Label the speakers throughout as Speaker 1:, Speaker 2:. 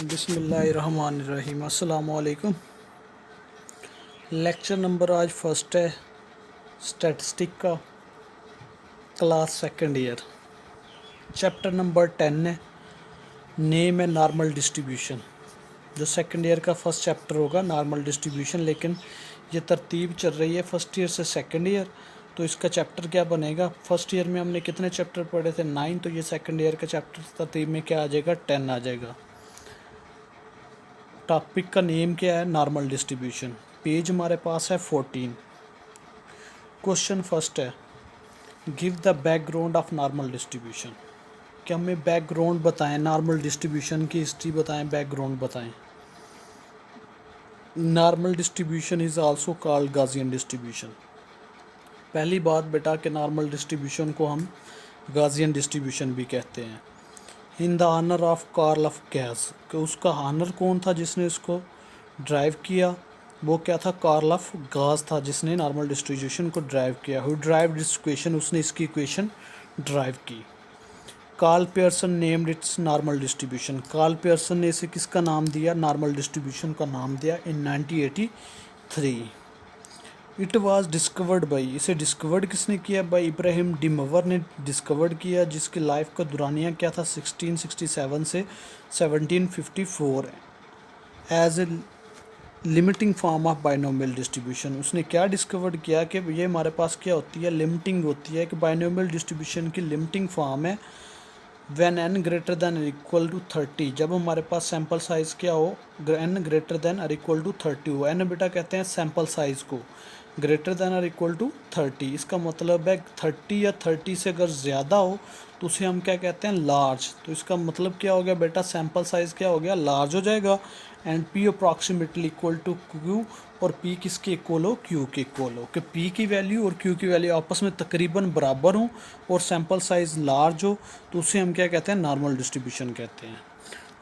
Speaker 1: बिस्मिल्लाहिर्रहमानिर्रहीम। अस्सलामु अलैकुम। लेक्चर नंबर आज फर्स्ट है स्टैटिस्टिक का, class second year. Chapter number 10 है, नेम है नॉर्मल डिस्ट्रीब्यूशन। जो सेकंड ईयर का फर्स्ट चैप्टर होगा नॉर्मल डिस्ट्रीब्यूशन, लेकिन ये तरतीब चल रही है फर्स्ट ईयर से सेकंड ईयर। तो इसका चैप्टर क्या बनेगा? फर्स्ट ईयर में हमने कितने चैप्टर पढ़े थे? 9। तो ये सेकंड ईयर का चैप्टर तरतीब में क्या आ जाएगा? 10 आ जाएगा। टॉपिक का नेम क्या है? Normal distribution. पेज हमारे पास है 14। क्वेश्चन फर्स्ट है, give the background of normal distribution. कि हमें बैकग्राउंड बताएं, नॉर्मल डिस्ट्रीब्यूशन की हिस्ट्री बताएं, बैकग्राउंड बताएं। Normal distribution is also called Gaussian distribution. पहली बात बेटा कि नॉर्मल डिस्ट्रीब्यूशन को हम गॉसियन डिस्ट्रीब्यूशन भी कहते हैं। In the honour of Carl of Gauss, कि उसका ऑनर कौन था जिसने इसको ड्राइव किया? वो क्या था? कार्ल ऑफ गास था जिसने नॉर्मल डिस्ट्रीब्यूशन को ड्राइव किया। हु ड्राइव दिस इक्वेशन, उसने इसकी इक्वेशन ड्राइव की। Karl Pearson named its normal distribution. Karl Pearson ने इसे किसका नाम दिया? नॉर्मल डिस्ट्रीब्यूशन का नाम दिया इन 1983। इट वाज डिस्कवर्ड बाई, इसे डिस्कवर्ड किसने किया? बाई इब्राहिम डिमवर ने डिस्कवर्ड किया, जिसकी लाइफ का दुरानिया क्या था? 1667 से 1754। As a limiting form of binomial distribution. उसने क्या डिस्कवर्ड किया कि ये हमारे पास क्या होती है? लिमिटिंग होती है, कि बाइनोमियल डिस्ट्रीब्यूशन की लिमिटिंग फॉर्म है व्हेन n ग्रेटर दैन और इक्वल टू 30। जब हमारे पास सैम्पल साइज़ क्या हो? n ग्रेटर दैन और इक्वल टू 30 हो। n बेटा कहते हैं सैम्पल साइज़ को, ग्रेटर दैन और इक्वल टू 30। इसका मतलब है 30 या 30 से अगर ज़्यादा हो तो उसे हम क्या कहते हैं? लार्ज। तो इसका मतलब क्या हो गया बेटा? सैम्पल साइज़ क्या हो गया? लार्ज हो जाएगा। And p approximately equal to q, और p किसके इक्वल हो? q के इक्वल हो। कि p की वैल्यू और q की वैल्यू आपस में तकरीबन बराबर हो और सैम्पल साइज़ लार्ज हो, तो उसे हम क्या कहते हैं? नॉर्मल डिस्ट्रीब्यूशन कहते हैं।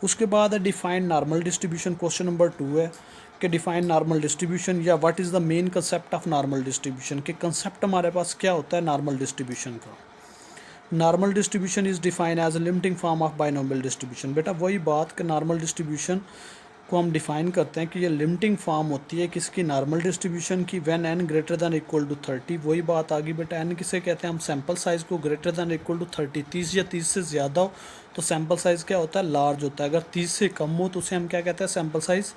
Speaker 1: उसके बाद है define normal distribution. Question number 2 है कि डिफाइन नॉर्मल डिस्ट्रीब्यूशन, या what is the main concept of normal distribution. के कंसेप्ट हमारे पास क्या होता है नॉर्मल डिस्ट्रीब्यूशन का? Normal distribution is define as a limiting form of binomial distribution. बेटा वही बात कि नॉर्मल डिस्ट्रीब्यूशन को हम डिफाइन करते हैं कि ये लिमिटिंग फॉर्म होती है किसकी? नॉर्मल डिस्ट्रीब्यूशन की, when n greater than equal to 30। वही बात आ गई बेटा, n किसे कहते हैं? हम सैम्पल साइज़ को ग्रेटर दैन इक्वल टू 30, 30 या 30 से ज़्यादा हो तो सैम्पल साइज़ क्या होता है? लार्ज होता है। अगर 30 से कम हो तो उसे हम क्या कहते हैं? सैम्पल साइज़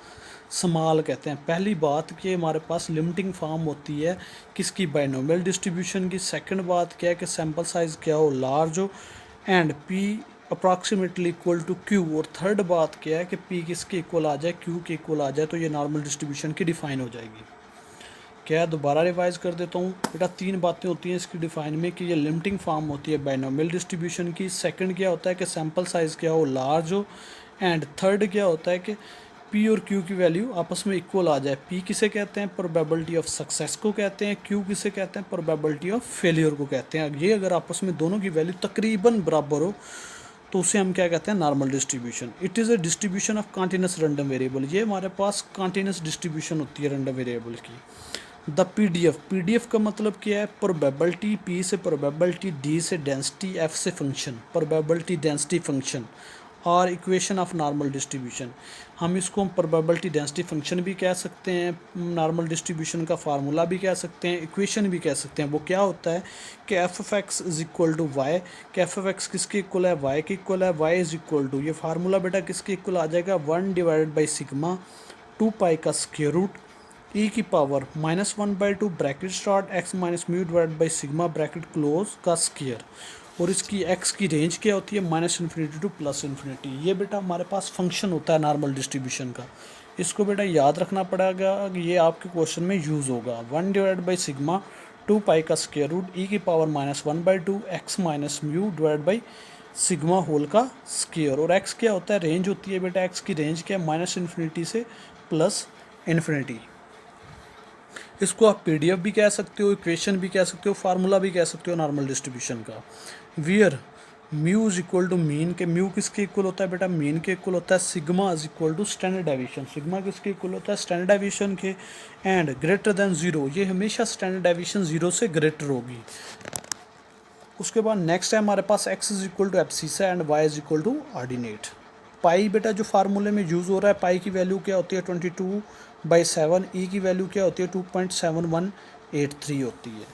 Speaker 1: स्मॉल कहते हैं। पहली बात कि हमारे पास लिमिटिंग फॉर्म होती है किसकी? बाइनोमियल डिस्ट्रीब्यूशन की। सेकंड बात क्या है कि सैम्पल साइज़ क्या हो? लार्ज हो। And p approximately equal to q। और थर्ड बात क्या है कि p किसके इक्वल आ जाए? q के इक्वल आ जाए, तो ये नॉर्मल डिस्ट्रीब्यूशन की डिफाइन हो जाएगी। क्या है? दोबारा रिवाइज कर देता हूँ बेटा। 3 बातें होती हैं इसकी डिफाइन में, कि ये लिमिटिंग फॉर्म होती है बाइनोमियल डिस्ट्रीब्यूशन की। सेकंड क्या होता है कि सैम्पल साइज़ क्या हो? लार्ज हो। एंड थर्ड क्या होता है कि p और q की वैल्यू आपस में इक्वल आ जाए। p किसे कहते हैं? प्रोबेबिलिटी ऑफ सक्सेस को कहते हैं। q किसे कहते हैं? प्रोबेबिलिटी ऑफ फेलियर को कहते हैं। ये अगर आपस में दोनों की वैल्यू तकरीबन बराबर हो तो उसे हम क्या कहते हैं? Normal distribution. It is a distribution of continuous random variable. ये हमारे पास कॉन्टिन्यूस डिस्ट्रीब्यूशन होती है रैंडम वेरिएबल की। द पीडीएफ, पीडीएफ का मतलब क्या है? प्रोबेबिलिटी, पी से प्रोबेबिलिटी, डी से डेंसिटी, एफ से फंक्शन, प्रोबेबिलिटी डेंसिटी फंक्शन और इक्वेशन ऑफ नॉर्मल डिस्ट्रीब्यूशन। हम इसको प्रोबेबिलिटी डेंसिटी फंक्शन भी कह सकते हैं, नॉर्मल डिस्ट्रीब्यूशन का फार्मूला भी कह सकते हैं, इक्वेशन भी कह सकते हैं। वो क्या होता है कि f of x is equal to y, कि एफ ऑफ एक्स किसके इक्वल है? वाई के इक्वल है। वाई इज इक्वल टू, ये फार्मूला बेटा किसके इक्वल आ जाएगा? 1 डिवाइडेड बाई सिग्मा 2 पाई का स्क्वायर रूट e की power -1/2 bracket start x minus mu divide by sigma bracket close का स्क्वायर। और इसकी x की रेंज क्या होती है? -Infinity to +infinity. ये बेटा हमारे पास फंक्शन होता है नॉर्मल डिस्ट्रीब्यूशन का। इसको बेटा याद रखना पड़ेगा, ये आपके क्वेश्चन में यूज़ होगा। 1 डिवाइड बाई सिग्मा 2 पाई का स्क्वायर रूट e की power -1/2 x minus mu divide by sigma whole का स्क्वायर। और x क्या होता है? रेंज होती है बेटा, x की रेंज क्या है? -इन्फिनिटी से +इन्फिनिटी। इसको आप पीडीएफ भी कह सकते हो, इक्वेशन भी कह सकते हो, फार्मूला भी कह सकते हो नॉर्मल डिस्ट्रीब्यूशन का। Where mu is equal to mean, के म्यू किसके इक्वल होता है बेटा? मीन के इक्वल होता है। Sigma is equal to standard deviation, sigma किसके इक्वल होता है? स्टैंडर्ड डेविएशन के। एंड ग्रेटर देन जीरो, ये हमेशा स्टैंडर्ड डेविएशन जीरो से ग्रेटर होगी। उसके बाद नेक्स्ट है हमारे पास x is equal to abscissa and y is equal to ordinate. Pi बेटा जो फार्मूले में यूज़ हो रहा है, पाई की वैल्यू क्या होती है 22/7, ई की वैल्यू क्या होती है 2.7183 होती है।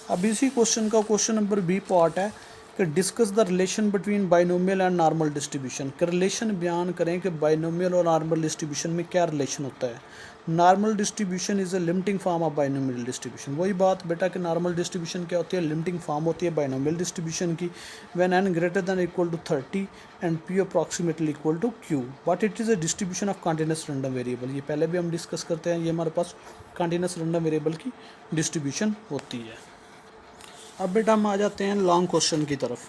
Speaker 1: अब इसी क्वेश्चन का क्वेश्चन नंबर बी पार्ट है कि discuss the relation between binomial and normal distribution, कि रिलेशन बयान करें कि बाइनोमियल और नॉर्मल डिस्ट्रीब्यूशन में क्या रिलेशन होता है। Normal distribution is a limiting form of binomial distribution. वही बात बेटा कि नॉर्मल डिस्ट्रीब्यूशन क्या होती है, लिमिटिंग फॉर्म होती है बाइनोमियल डिस्ट्रीब्यूशन की। When n greater then equal to 30 and p approximately equal to q, but it is a distribution of continuous random variable. ये पहले भी हम डिस्कस करते हैं, ये हमारे पास कंटीन्यूअस रैंडम वेरिएबल की डिस्ट्रीब्यूशन होती है। अब बेटा हम आ जाते हैं लॉन्ग क्वेश्चन की तरफ।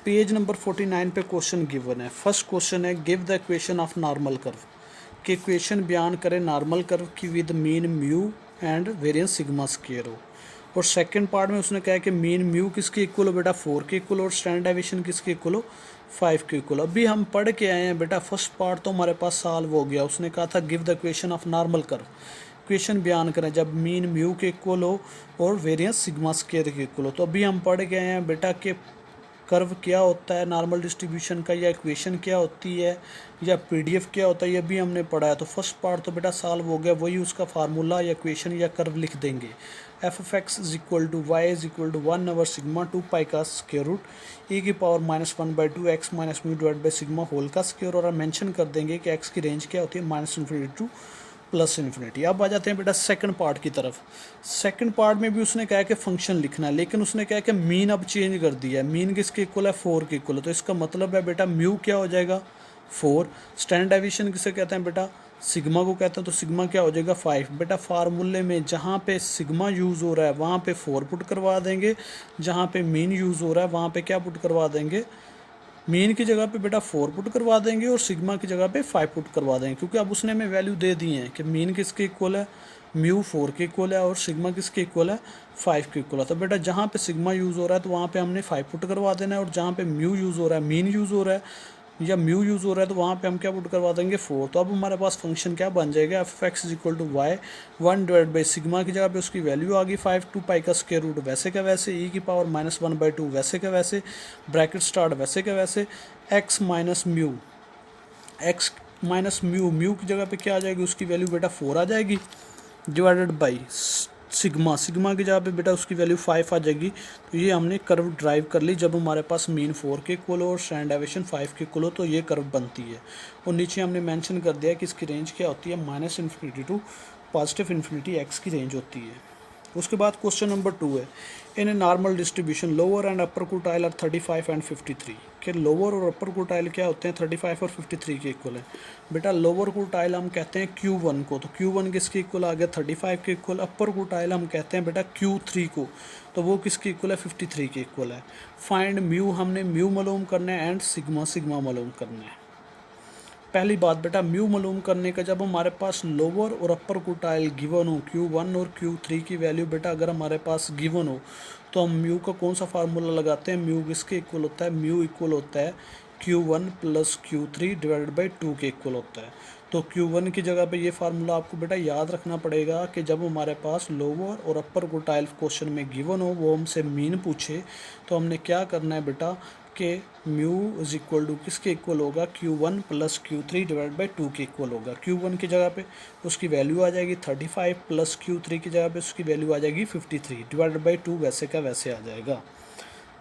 Speaker 1: पेज नंबर 49 पे क्वेश्चन गिवन है। फर्स्ट क्वेश्चन है give the equation of normal curve, कि इक्वेशन बयान करें नॉर्मल कर्व की with mean mu and variance sigma square हो। और सेकंड पार्ट में उसने कहा कि मीन म्यू किसके इक्वल हो बेटा 4 के इक्वल, और स्टैंडर्ड डेविएशन किसके इक्वल हो 5 के इक्वल। अभी हम पढ़ के आए हैं बेटा, फर्स्ट पार्ट तो हमारे पास सॉल्व हो गया। उसने कहा था give the equation of normal curve, equation बयान करें जब मीन म्यू के इक्वल हो और वेरिएंस सिग्मा स्क्वायर के इक्वल हो। तो अभी हम पढ़ गए हैं बेटा कि कर्व क्या होता है नॉर्मल डिस्ट्रीब्यूशन का, या इक्वेशन क्या होती है, या पीडीएफ क्या होता है, ये भी हमने पढ़ा है। तो फर्स्ट पार्ट तो बेटा सॉल्व हो गया, वही उसका फार्मूला या इक्वेशन या कर्व लिख देंगे। F of x is equal to y is equal to 1/सिग्मा 2 पाई का स्क्वायर रूट ई की power -1/2 x minus mu divide by sigma whole का स्क्वायर। और हम मेंशन कर देंगे कि एक्स की रेंज क्या होती है -∞ टू +∞। अब आ जाते हैं बेटा सेकंड पार्ट की तरफ। सेकंड पार्ट में भी उसने कहा कि फंक्शन लिखना है, लेकिन उसने कहा कि मीन अब चेंज कर दिया है। मीन किसके इक्वल है 4 के इक्वल है। तो इसका मतलब है बेटा म्यू क्या हो जाएगा 4। स्टैंडर्ड डेविएशन किसे कहते हैं बेटा, सिग्मा को कहते हैं। तो सिग्मा क्या हो जाएगा 5। बेटा फार्मूले में जहाँ पे सिग्मा यूज़ हो रहा है वहाँ पे 4 पुट करवा देंगे, जहाँ पे मीन यूज़ हो रहा है वहाँ पे क्या पुट करवा देंगे, मीन की जगह पे बेटा 4 पुट करवा देंगे और सिग्मा की जगह पे 5 पुट करवा देंगे, क्योंकि अब उसने हमें वैल्यू दे दी है कि मीन किसके इक्वल है, म्यू 4 के इक्वल है और सिग्मा किसके इक्वल है 5 के इक्वल है। तो बेटा जहाँ पे सिग्मा यूज़ हो रहा है तो वहाँ पे हमने 5 पुट करवा देना है, और जहाँ पे म्यू यूज़ हो रहा है, मीन यूज़ हो रहा है या म्यू यूज़ हो रहा है, तो वहाँ पे हम क्या पुट करवा देंगे 4। तो अब हमारे पास फंक्शन क्या बन जाएगा, f x is equal to y 1/, sigma की जगह पे उसकी वैल्यू आ गई 5 2 पाई का स्क्वायर रूट वैसे का वैसे, ई की पावर -1/2 वैसे का वैसे, ब्रैकेट स्टार्ट वैसे का वैसे, x minus mu, x minus mu, mu की जगह पे क्या आ जाएगी, उसकी वैल्यू बेटा 4 आ जाएगी डिवाइडेड बाई सिग्मा, सिग्मा की जगह पे बेटा उसकी वैल्यू 5 आ जाएगी। तो ये हमने कर्व ड्राइव कर ली जब हमारे पास मीन 4 के इक्वल हो और स्टैंडर्ड डेविएशन 5 के इक्वल हो, तो ये कर्व बनती है। और नीचे हमने मेंशन कर दिया कि इसकी रेंज क्या होती है -∞ टू +∞ एक्स की रेंज होती है। उसके बाद क्वेश्चन नंबर 2 है in a normal distribution lower and upper quartile are 35 and 53, कि लोअर और अपर क्वार्टाइल क्या होते हैं 35 और 53 के इक्वल है। बेटा लोअर क्वार्टाइल हम कहते हैं Q1 को, तो Q1 किसके इक्वल आ गया 35 के इक्वल। अपर क्वार्टाइल हम कहते हैं बेटा Q3 को, तो वो किसके इक्वल है 53 के इक्वल है। फाइंड म्यू, हमने म्यू मालूम करना है एंड सिग्मा, सिग्मा मालूम करना है। पहली बात बेटा म्यू मालूम करने का, जब हमारे पास लोअर और अपर क्वार्टाइल गिवन हो Q1 और Q3 की वैल्यू बेटा अगर हमारे पास गिवन हो, तो हम म्यू का कौन सा फार्मूला लगाते हैं, म्यू किसके इक्वल होता है, म्यू इक्वल होता है Q1 + Q3 डिवाइडेड बाई 2 के इक्वल होता है। तो Q1 की जगह पे ये फार्मूला आपको बेटा याद रखना पड़ेगा कि जब हमारे पास लोअर और अपर क्वार्टाइल क्वेश्चन में गिवन हो, वो हमसे मीन पूछे, तो हमने क्या करना है बेटा कि म्यू इज इक्वल टू किसके इक्वल होगा Q1 + Q3 डिवाइड बाई 2 के इक्वल होगा। Q1 की जगह पे उसकी वैल्यू आ जाएगी 35 + Q3 की जगह पे उसकी वैल्यू आ जाएगी 53 डिवाइड बाई 2 वैसे का वैसे आ जाएगा।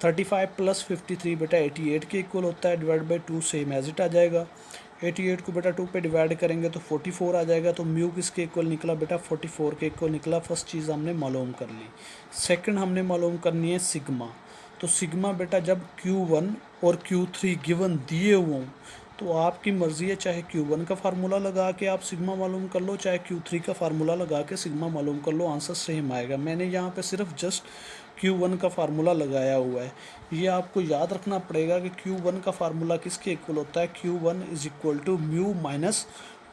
Speaker 1: 35 + 53 बेटा 88 के इक्वल होता है, divide by 2 same as it आ जाएगा। 88 को बेटा 2 पे डिवाइड करेंगे तो 44 आ जाएगा। तो म्यू किसके इक्वल निकला बेटा 44 के इक्वल निकला। फर्स्ट चीज़ हमने मालूम कर ली। सेकंड हमने मालूम करनी है सिग्मा। तो सिग्मा बेटा जब Q1 और Q3 गिवन दिए हों तो आपकी मर्ज़ी है, चाहे Q1 का फार्मूला लगा के आप सिग्मा मालूम कर लो, चाहे Q3 का फार्मूला लगा के सिग्मा मालूम कर लो, आंसर सेम आएगा। मैंने यहाँ पे सिर्फ जस्ट Q1 का फार्मूला लगाया हुआ है। ये आपको याद रखना पड़ेगा कि Q1 का फार्मूला किसके इक्वल होता है, Q1 is equal to mu minus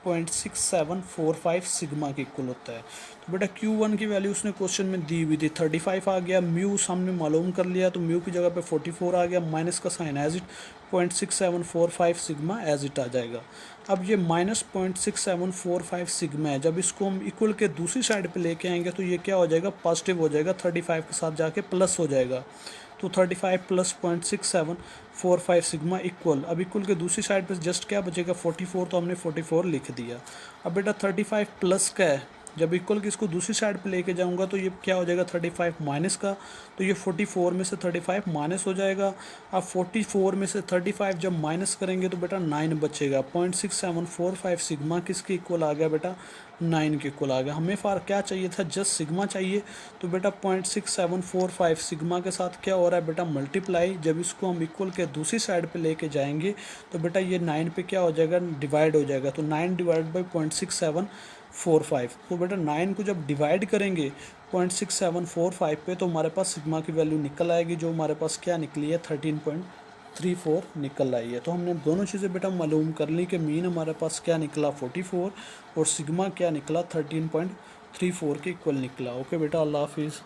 Speaker 1: 0.6745 sigma के इक्वल होता है। तो बेटा Q1 की वैल्यू उसने क्वेश्चन में दी हुई थी 35 आ गया, म्यू सामने मालूम कर लिया तो म्यू की जगह पे 44 आ गया, माइनस का sign as it 0.6745 sigma as it आ जाएगा। अब ये -0.6745 सिग्मा है, जब इसको हम इक्वल के दूसरी साइड पे लेके आएंगे तो ये क्या हो जाएगा, पॉजिटिव हो जाएगा, 35 के साथ जाके प्लस हो जाएगा। तो 35 प्लस 0.6745 सिग्मा इक्वल, अब इक्वल के दूसरी साइड पे जस्ट क्या बचेगा 44, तो हमने 44 लिख दिया। अब बेटा 35 प्लस का है, जब इक्वल की इसको दूसरी साइड पे लेके जाऊंगा तो ये क्या हो जाएगा 35 माइनस का, तो ये 44 में से 35 माइनस हो जाएगा। अब 44 में से 35 जब माइनस करेंगे तो बेटा 9 बचेगा। 0.6745 सिग्मा किसके इक्वल आ गया बेटा 9 के इक्वल आ गया। हमें फार क्या चाहिए था, जस्ट सिग्मा चाहिए, तो बेटा 0.6745 सिग्मा के साथ क्या हो रहा है बेटा मल्टीप्लाई, जब इसको हम इक्वल के दूसरी साइड पे लेके जाएंगे तो बेटा ये 9 पे क्या हो जाएगा डिवाइड हो जाएगा, तो 9 डिवाइड बाई 0.6745, तो बेटा 9 को जब डिवाइड करेंगे 0.6745 पे तो हमारे पास सिग्मा की वैल्यू निकल आएगी, जो हमारे पास क्या निकली है 13.34 निकल आई है। तो हमने दोनों चीज़ें बेटा मालूम कर ली कि मीन हमारे पास क्या निकला 44 और सिग्मा क्या निकला 13.34 के इक्वल निकला। ओके बेटा, अल्लाह हाफिज़।